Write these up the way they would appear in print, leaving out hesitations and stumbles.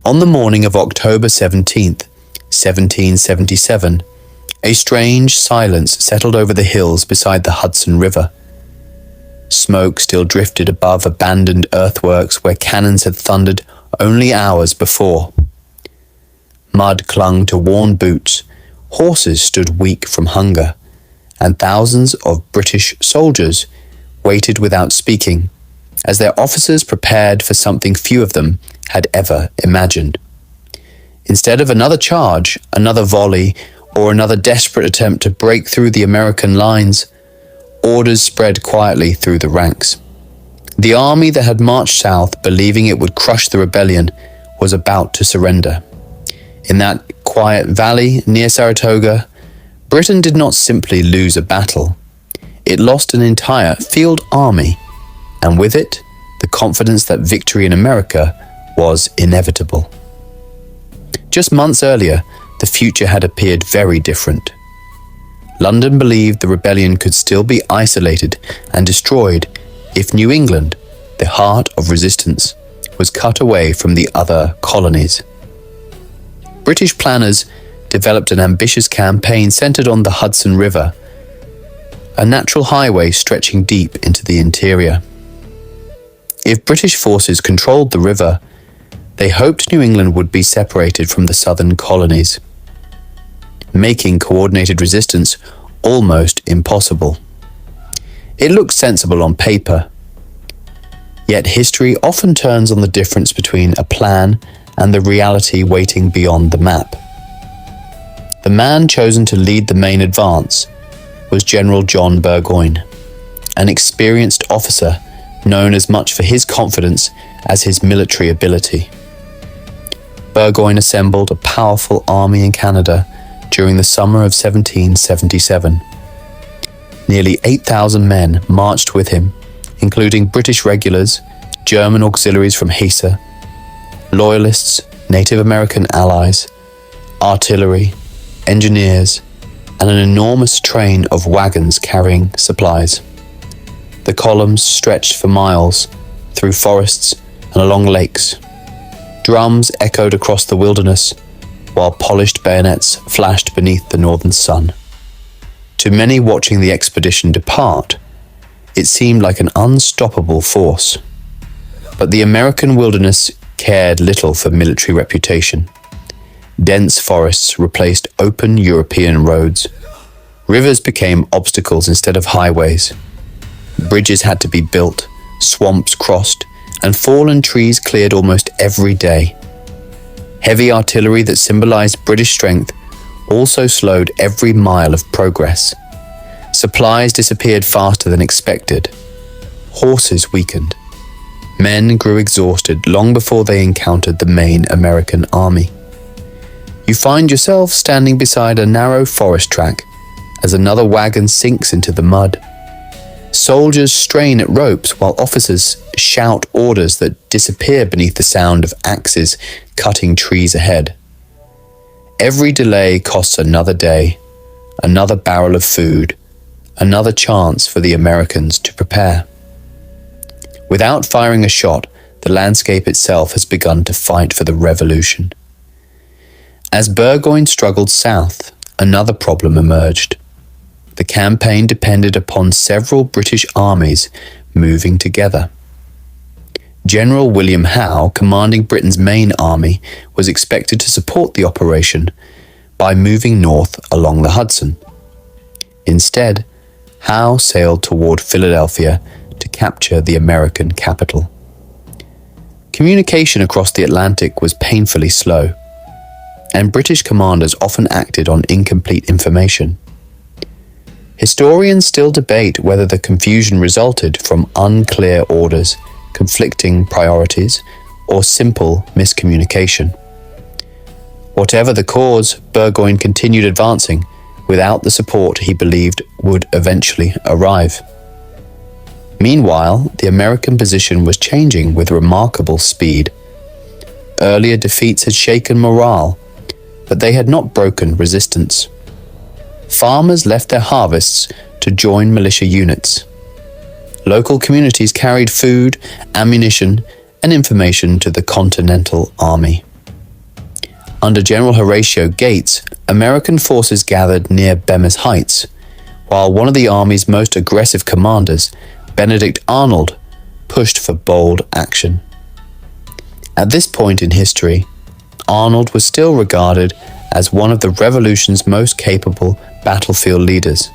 On the morning of October 17th, 1777, a strange silence settled over the hills beside the Hudson River. Smoke still drifted above abandoned earthworks where cannons had thundered only hours before. Mud clung to worn boots, horses stood weak from hunger, and thousands of British soldiers waited without speaking, as their officers prepared for something few of them had ever imagined. Instead of another charge, another volley, or another desperate attempt to break through the American lines, orders spread quietly through the ranks. The army that had marched south, believing it would crush the rebellion, was about to surrender. In that quiet valley near Saratoga, Britain did not simply lose a battle. It lost an entire field army, and with it, the confidence that victory in America was inevitable. Just months earlier, the future had appeared very different. London believed the rebellion could still be isolated and destroyed if New England, the heart of resistance, was cut away from the other colonies. British planners developed an ambitious campaign centered on the Hudson River, a natural highway stretching deep into the interior. If British forces controlled the river, they hoped New England would be separated from the southern colonies, making coordinated resistance almost impossible. It looks sensible on paper, yet history often turns on the difference between a plan and the reality waiting beyond the map. The man chosen to lead the main advance was General John Burgoyne, an experienced officer known as much for his confidence as his military ability. Burgoyne assembled a powerful army in Canada during the summer of 1777. Nearly 8,000 men marched with him, including British regulars, German auxiliaries from Hesse, loyalists, Native American allies, artillery, engineers, and an enormous train of wagons carrying supplies. The columns stretched for miles through forests and along lakes. Drums echoed across the wilderness, while polished bayonets flashed beneath the northern sun. To many watching the expedition depart, it seemed like an unstoppable force. But the American wilderness cared little for military reputation. Dense forests replaced open European roads. Rivers became obstacles instead of highways. Bridges had to be built, swamps crossed, and fallen trees cleared almost every day. Heavy artillery that symbolized British strength also slowed every mile of progress. Supplies disappeared faster than expected. Horses weakened. Men grew exhausted long before they encountered the main American army. You find yourself standing beside a narrow forest track as another wagon sinks into the mud. Soldiers strain at ropes while officers shout orders that disappear beneath the sound of axes cutting trees ahead. Every delay costs another day, another barrel of food, another chance for the Americans to prepare. Without firing a shot, the landscape itself has begun to fight for the revolution. As Burgoyne struggled south, another problem emerged. The campaign depended upon several British armies moving together. General William Howe, commanding Britain's main army, was expected to support the operation by moving north along the Hudson. Instead, Howe sailed toward Philadelphia to capture the American capital. Communication across the Atlantic was painfully slow, and British commanders often acted on incomplete information. Historians still debate whether the confusion resulted from unclear orders, conflicting priorities, or simple miscommunication. Whatever the cause, Burgoyne continued advancing without the support he believed would eventually arrive. Meanwhile, the American position was changing with remarkable speed. Earlier defeats had shaken morale, but they had not broken resistance. Farmers left their harvests to join militia units. Local communities carried food, ammunition, and information to the Continental Army. Under General Horatio Gates, American forces gathered near Bemis Heights, while one of the Army's most aggressive commanders, Benedict Arnold, pushed for bold action. At this point in history, Arnold was still regarded as one of the Revolution's most capable battlefield leaders,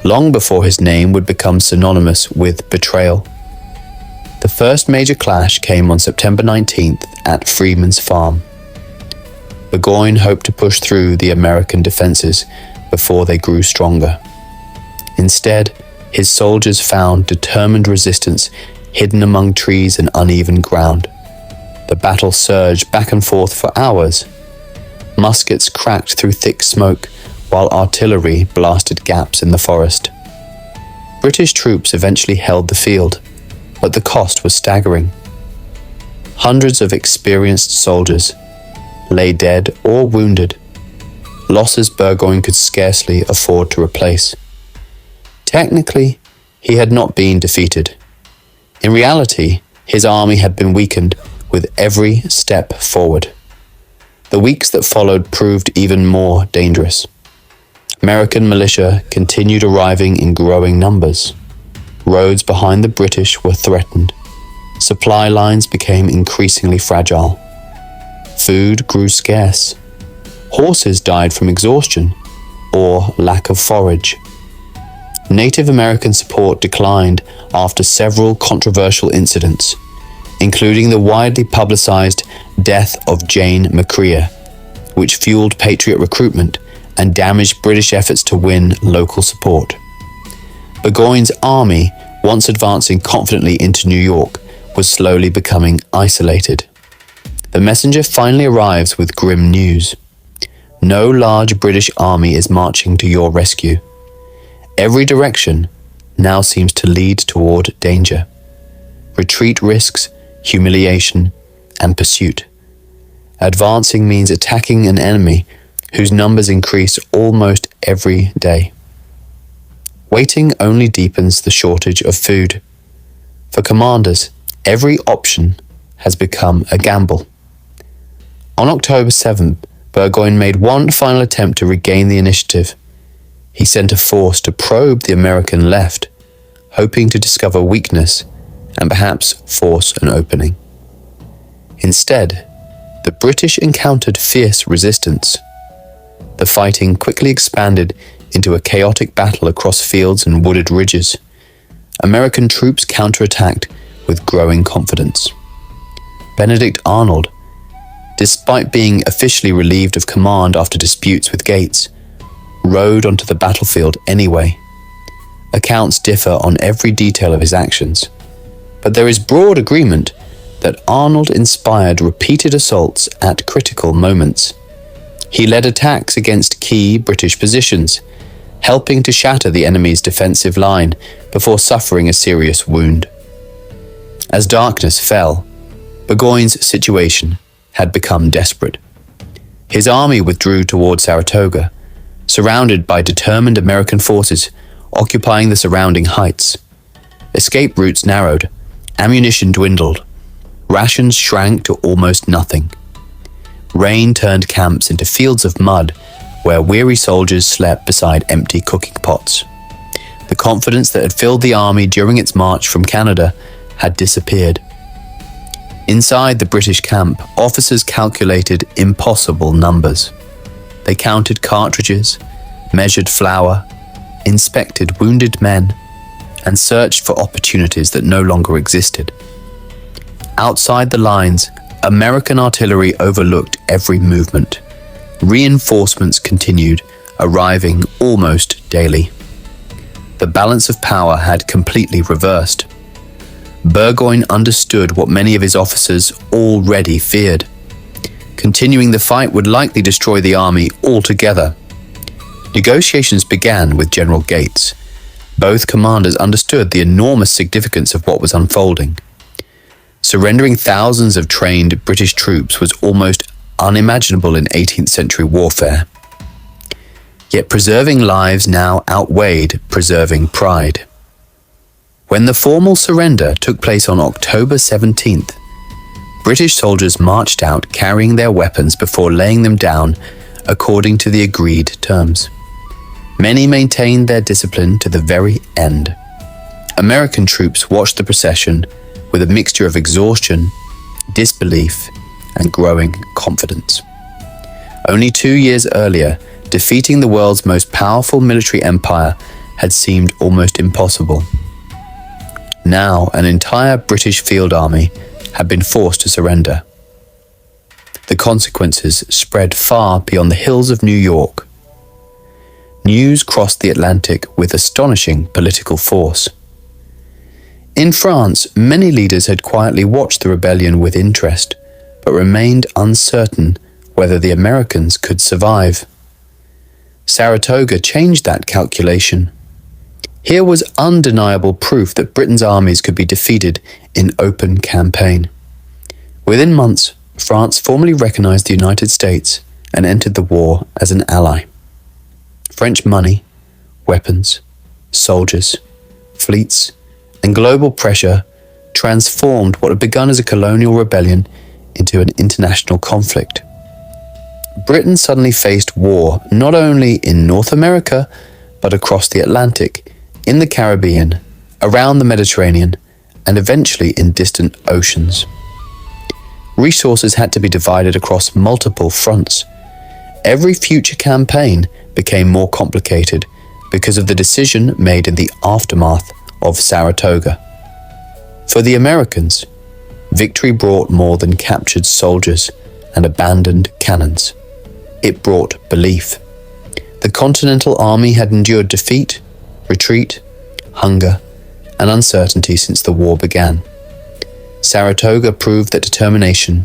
long before his name would become synonymous with betrayal. The first major clash came on September 19th at Freeman's farm. Burgoyne hoped to push through the American defenses before they grew stronger. Instead, his soldiers found determined resistance hidden among trees and uneven ground. The battle surged back and forth for hours. Muskets cracked through thick smoke, while artillery blasted gaps in the forest. British troops eventually held the field, but the cost was staggering. Hundreds of experienced soldiers lay dead or wounded, losses Burgoyne could scarcely afford to replace. Technically, he had not been defeated. In reality, his army had been weakened with every step forward. The weeks that followed proved even more dangerous. American militia continued arriving in growing numbers. Roads behind the British were threatened. Supply lines became increasingly fragile. Food grew scarce. Horses died from exhaustion or lack of forage. Native American support declined after several controversial incidents, including the widely publicized death of Jane McCrea, which fueled patriot recruitment and damaged British efforts to win local support. Burgoyne's army, once advancing confidently into New York, was slowly becoming isolated. The messenger finally arrives with grim news. No large British army is marching to your rescue. Every direction now seems to lead toward danger. Retreat risks humiliation and pursuit. Advancing means attacking an enemy whose numbers increase almost every day. Waiting only deepens the shortage of food. For commanders, every option has become a gamble. On October 7th, Burgoyne made one final attempt to regain the initiative. He sent a force to probe the American left, hoping to discover weakness and perhaps force an opening. Instead, the British encountered fierce resistance. The fighting quickly expanded into a chaotic battle across fields and wooded ridges. American troops counterattacked with growing confidence. Benedict Arnold, despite being officially relieved of command after disputes with Gates, rode onto the battlefield anyway. Accounts differ on every detail of his actions, but there is broad agreement that Arnold inspired repeated assaults at critical moments. He led attacks against key British positions, helping to shatter the enemy's defensive line before suffering a serious wound. As darkness fell, Burgoyne's situation had become desperate. His army withdrew toward Saratoga, surrounded by determined American forces occupying the surrounding heights. Escape routes narrowed, ammunition dwindled, rations shrank to almost nothing. Rain turned camps into fields of mud where weary soldiers slept beside empty cooking pots. The confidence that had filled the army during its march from Canada had disappeared. Inside the British camp, officers calculated impossible numbers. They counted cartridges, measured flour, inspected wounded men, and searched for opportunities that no longer existed. Outside the lines, American artillery overlooked every movement. Reinforcements continued, arriving almost daily. The balance of power had completely reversed. Burgoyne understood what many of his officers already feared. Continuing the fight would likely destroy the army altogether. Negotiations began with General Gates. Both commanders understood the enormous significance of what was unfolding. Surrendering thousands of trained British troops was almost unimaginable in 18th century warfare. Yet preserving lives now outweighed preserving pride. When the formal surrender took place on October 17th, British soldiers marched out carrying their weapons before laying them down according to the agreed terms. Many maintained their discipline to the very end. American troops watched the procession with a mixture of exhaustion, disbelief, and growing confidence. Only 2 years earlier, defeating the world's most powerful military empire had seemed almost impossible. Now, an entire British field army had been forced to surrender. The consequences spread far beyond the hills of New York. News crossed the Atlantic with astonishing political force. In France, many leaders had quietly watched the rebellion with interest, but remained uncertain whether the Americans could survive. Saratoga changed that calculation. Here was undeniable proof that Britain's armies could be defeated in open campaign. Within months, France formally recognized the United States and entered the war as an ally. French money, weapons, soldiers, fleets, and global pressure transformed what had begun as a colonial rebellion into an international conflict. Britain suddenly faced war not only in North America, but across the Atlantic, in the Caribbean, around the Mediterranean, and eventually in distant oceans. Resources had to be divided across multiple fronts. Every future campaign became more complicated because of the decision made in the aftermath of Saratoga. For the Americans, victory brought more than captured soldiers and abandoned cannons. It brought belief. The Continental Army had endured defeat, retreat, hunger, and uncertainty since the war began. Saratoga proved that determination,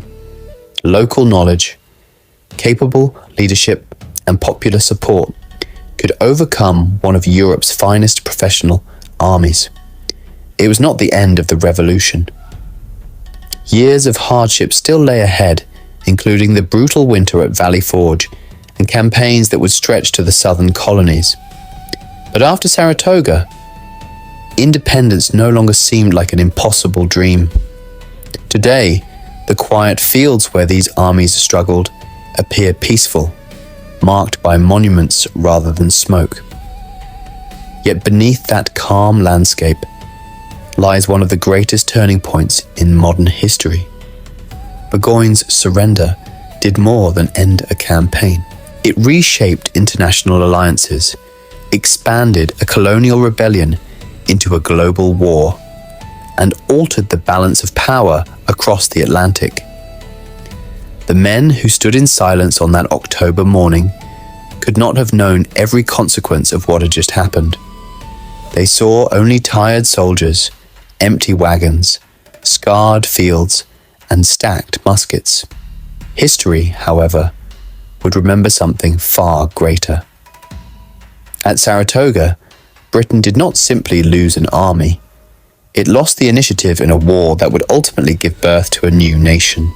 local knowledge, capable leadership, and popular support could overcome one of Europe's finest professional armies. It was not the end of the revolution. Years of hardship still lay ahead, including the brutal winter at Valley Forge and campaigns that would stretch to the southern colonies. But after Saratoga, independence no longer seemed like an impossible dream. Today, the quiet fields where these armies struggled appear peaceful, marked by monuments rather than smoke. Yet beneath that calm landscape lies one of the greatest turning points in modern history. Burgoyne's surrender did more than end a campaign. It reshaped international alliances, expanded a colonial rebellion into a global war, and altered the balance of power across the Atlantic. The men who stood in silence on that October morning could not have known every consequence of what had just happened. They saw only tired soldiers, empty wagons, scarred fields, and stacked muskets. History, however, would remember something far greater. At Saratoga, Britain did not simply lose an army. It lost the initiative in a war that would ultimately give birth to a new nation.